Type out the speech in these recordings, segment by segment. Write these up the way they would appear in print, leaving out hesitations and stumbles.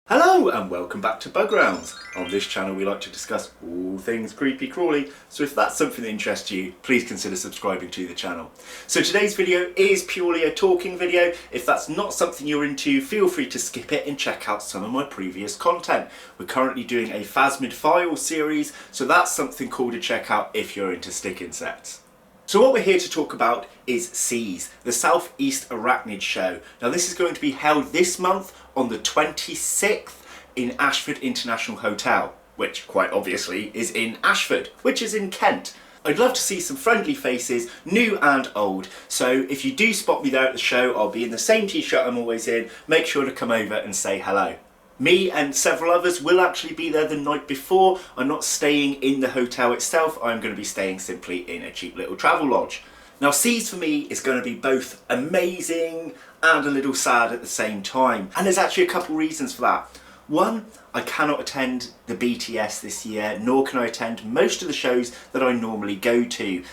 Hello and welcome back to Bug Rounds. On this channel we like to discuss all things creepy crawly, so if that's something that interests you, please consider subscribing to the channel. So today's video is purely a talking video. If that's not something you're into, feel free to skip it and check out some of my previous content. We're currently doing a Phasmid file series, so that's something cool to check out if you're into stick insects. So what we're here to talk about is SEAS, the South East Arachnid show. Now this is going to be held this month on the 26th in Ashford International Hotel, which quite obviously is in Ashford, which is in Kent. I'd love to see some friendly faces, new and old, so if you do spot me there at the show, I'll be in the same t-shirt I'm always in. Make sure to come over and say hello. Me and several others will actually be there the night before. I'm not staying in the hotel itself, I'm going to be staying simply in a cheap little travel lodge. Now SEAS for me is going to be both amazing and a little sad at the same time. And there's actually a couple reasons for that. One, I cannot attend the BTS this year, nor can I attend most of the shows that I normally go to.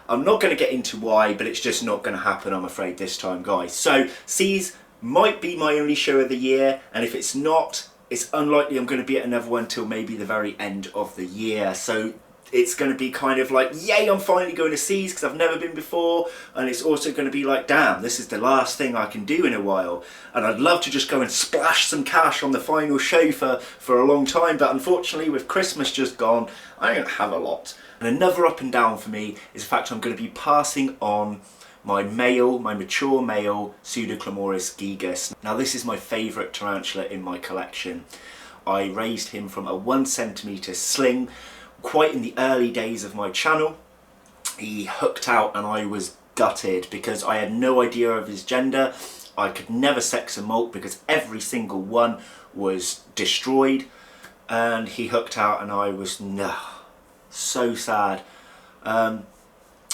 I'm not going to get into why, but it's just not going to happen, I'm afraid, this time, guys. So SEAS might be my only show of the year, and if it's not, it's unlikely I'm going to be at another one till maybe the very end of the year. So it's going to be kind of like, yay, I'm finally going to SEAS because I've never been before, and it's also going to be like, damn, this is the last thing I can do in a while, and I'd love to just go and splash some cash on the final show for a long time, but unfortunately with Christmas just gone, I don't have a lot. And another up and down for me is the fact I'm going to be passing on my mature male Pseudoclamoris gigas. Now this is my favourite tarantula in my collection. I raised him from a 1 centimetre sling quite in the early days of my channel. He hooked out and I was gutted because I had no idea of his gender. I could never sex a molt because every single one was destroyed, and he hooked out and I was so sad.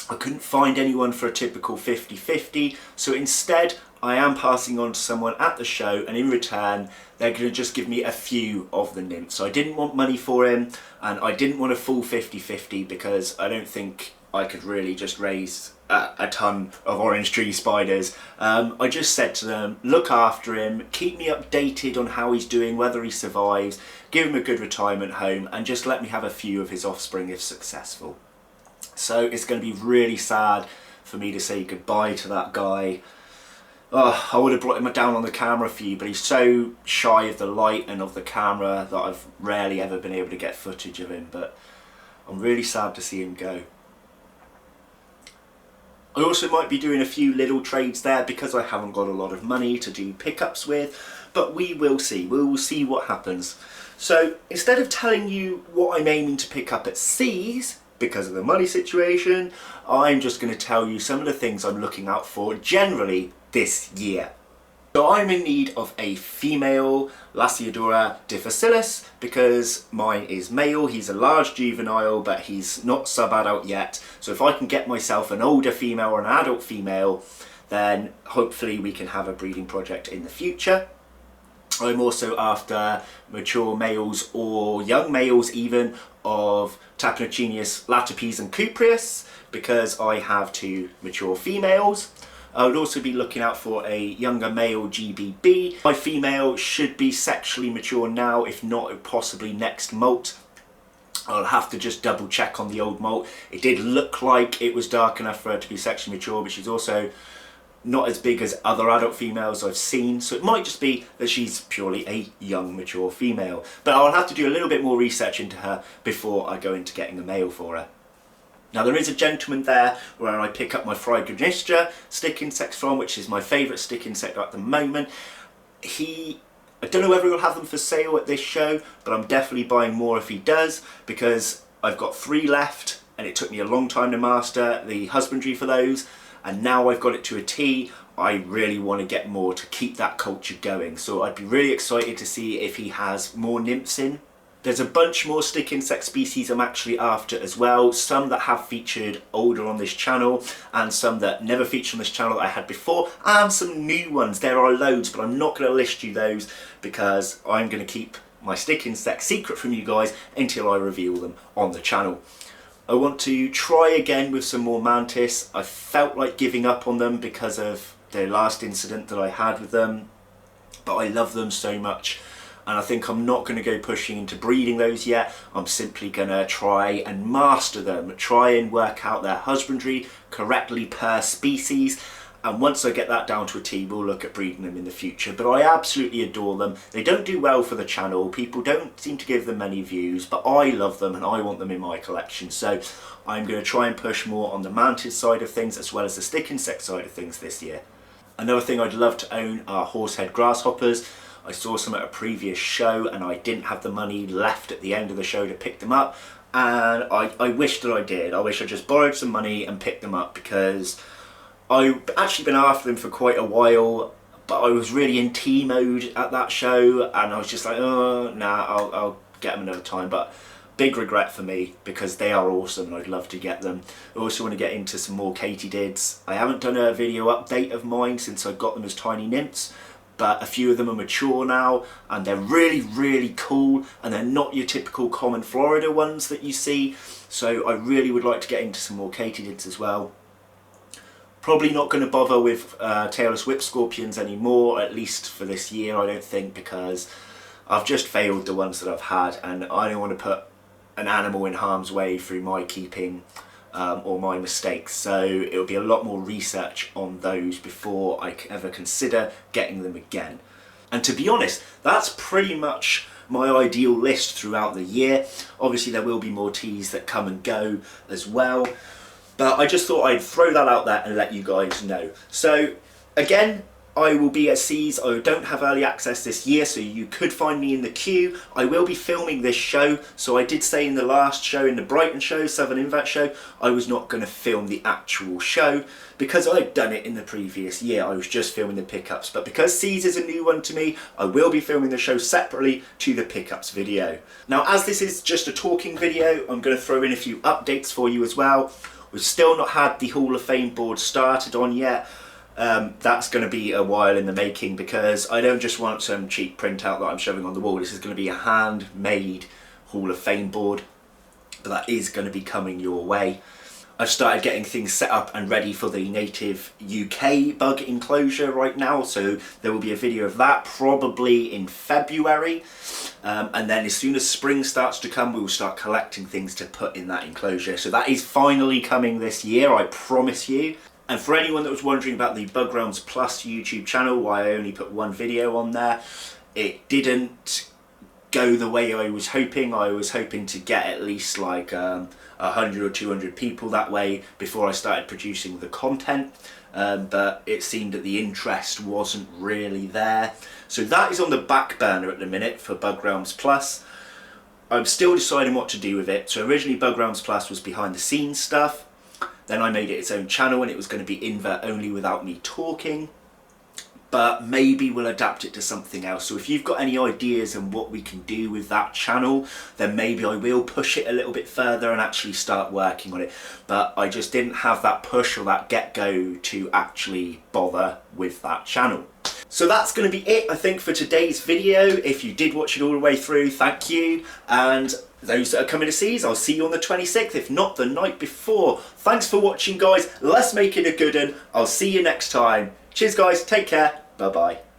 I couldn't find anyone for a typical 50-50, so instead I am passing on to someone at the show, and in return they're going to just give me a few of the nymphs. So I didn't want money for him, and I didn't want a full 50-50 because I don't think I could really just raise a ton of orange tree spiders. I just said to them, look after him, keep me updated on how he's doing, whether he survives, give him a good retirement home, and just let me have a few of his offspring if successful. So it's going to be really sad for me to say goodbye to that guy. Oh, I would have brought him down on the camera for you, but he's so shy of the light and of the camera that I've rarely ever been able to get footage of him, but I'm really sad to see him go. I also might be doing a few little trades there because I haven't got a lot of money to do pickups with, but we will see. We will see what happens. So instead of telling you what I'm aiming to pick up at SEAS, because of the money situation, I'm just going to tell you some of the things I'm looking out for generally this year. So I'm in need of a female Lasiodora difficilis because mine is male. He's a large juvenile, but he's not sub-adult yet. So if I can get myself an older female or an adult female, then hopefully we can have a breeding project in the future. I'm also after mature males or young males even of Tapinocenius latipes and cupreus because I have 2 mature females. I would also be looking out for a younger male GBB. My female should be sexually mature now, if not possibly next molt. I'll have to just double check on the old molt. It did look like it was dark enough for her to be sexually mature, but she's also not as big as other adult females I've seen, so it might just be that she's purely a young mature female, but I'll have to do a little bit more research into her before I go into getting a male for her. Now there is a gentleman there where I pick up my Phrygonistra stick insects from, which is my favourite stick insect at the moment. I don't know whether he'll have them for sale at this show, but I'm definitely buying more if he does, because I've got 3 left and it took me a long time to master the husbandry for those. And now I've got it to a T, I really want to get more to keep that culture going. So I'd be really excited to see if he has more nymphs in. There's a bunch more stick insect species I'm actually after as well. Some that have featured older on this channel, and some that never featured on this channel that I had before, and some new ones. There are loads, but I'm not going to list you those because I'm going to keep my stick insect secret from you guys until I reveal them on the channel. I want to try again with some more mantis. I felt like giving up on them because of the last incident that I had with them, but I love them so much. and I think I'm not going to go pushing into breeding those yet. I'm simply going to try and master them, try and work out their husbandry correctly per species, and once I get that down to a T, we'll look at breeding them in the future. But I absolutely adore them. They don't do well for the channel, people don't seem to give them many views, but I love them and I want them in my collection. So I'm going to try and push more on the mantis side of things as well as the stick insect side of things this year. Another thing I'd love to own are horsehead grasshoppers. I saw some at a previous show and I didn't have the money left at the end of the show to pick them up, and I wish that I did. I wish I just borrowed some money and picked them up, because I've actually been after them for quite a while, but I was really in tea mode at that show and I was just like, oh nah, I'll get them another time. But big regret for me, because they are awesome and I'd love to get them. I also want to get into some more katydids. I haven't done a video update of mine since I got them as tiny nymphs, but a few of them are mature now and they're really cool, and they're not your typical common Florida ones that you see. So I really would like to get into some more katydids as well. Probably not going to bother with tailless whip scorpions anymore, at least for this year I don't think, because I've just failed the ones that I've had and I don't want to put an animal in harm's way through my keeping or my mistakes. So it'll be a lot more research on those before I ever consider getting them again. And to be honest, that's pretty much my ideal list throughout the year. Obviously there will be more teas that come and go as well, but I just thought I'd throw that out there and let you guys know. So again, I will be at Seas. I don't have early access this year, so you could find me in the queue. I will be filming this show, so I did say in the last show, in the Brighton show, Southern Invert show, I was not going to film the actual show because I'd done it in the previous year. I was just filming the pickups, but because Seas is a new one to me, I will be filming the show separately to the pickups video. Now, as this is just a talking video, I'm going to throw in a few updates for you as well. We've still not had the Hall of Fame board started on yet. That's going to be a while in the making, because I don't just want some cheap printout that I'm shoving on the wall. This is going to be a handmade Hall of Fame board, but that is going to be coming your way. I've started getting things set up and ready for the native UK bug enclosure right now, so there will be a video of that probably in February, and then as soon as spring starts to come we will start collecting things to put in that enclosure. So that is finally coming this year, I promise you. And for anyone that was wondering about the Bug Realms Plus YouTube channel, why I only put one video on there, it didn't go the way I was hoping. I was hoping to get at least like 100 or 200 people that way before I started producing the content, but it seemed that the interest wasn't really there. So that is on the back burner at the minute for Bug Realms Plus. I'm still deciding what to do with it. So originally Bug Realms Plus was behind the scenes stuff. Then I made it its own channel and it was going to be invert only without me talking. But maybe we'll adapt it to something else. So if you've got any ideas on what we can do with that channel, then maybe I will push it a little bit further and actually start working on it. But I just didn't have that push or that get-go to actually bother with that channel. So that's going to be it, I think, for today's video. If you did watch it all the way through, thank you. And those that are coming to Seas, I'll see you on the 26th, if not the night before. Thanks for watching, guys. Let's make it a good one. I'll see you next time. Cheers, guys. Take care. Bye-bye.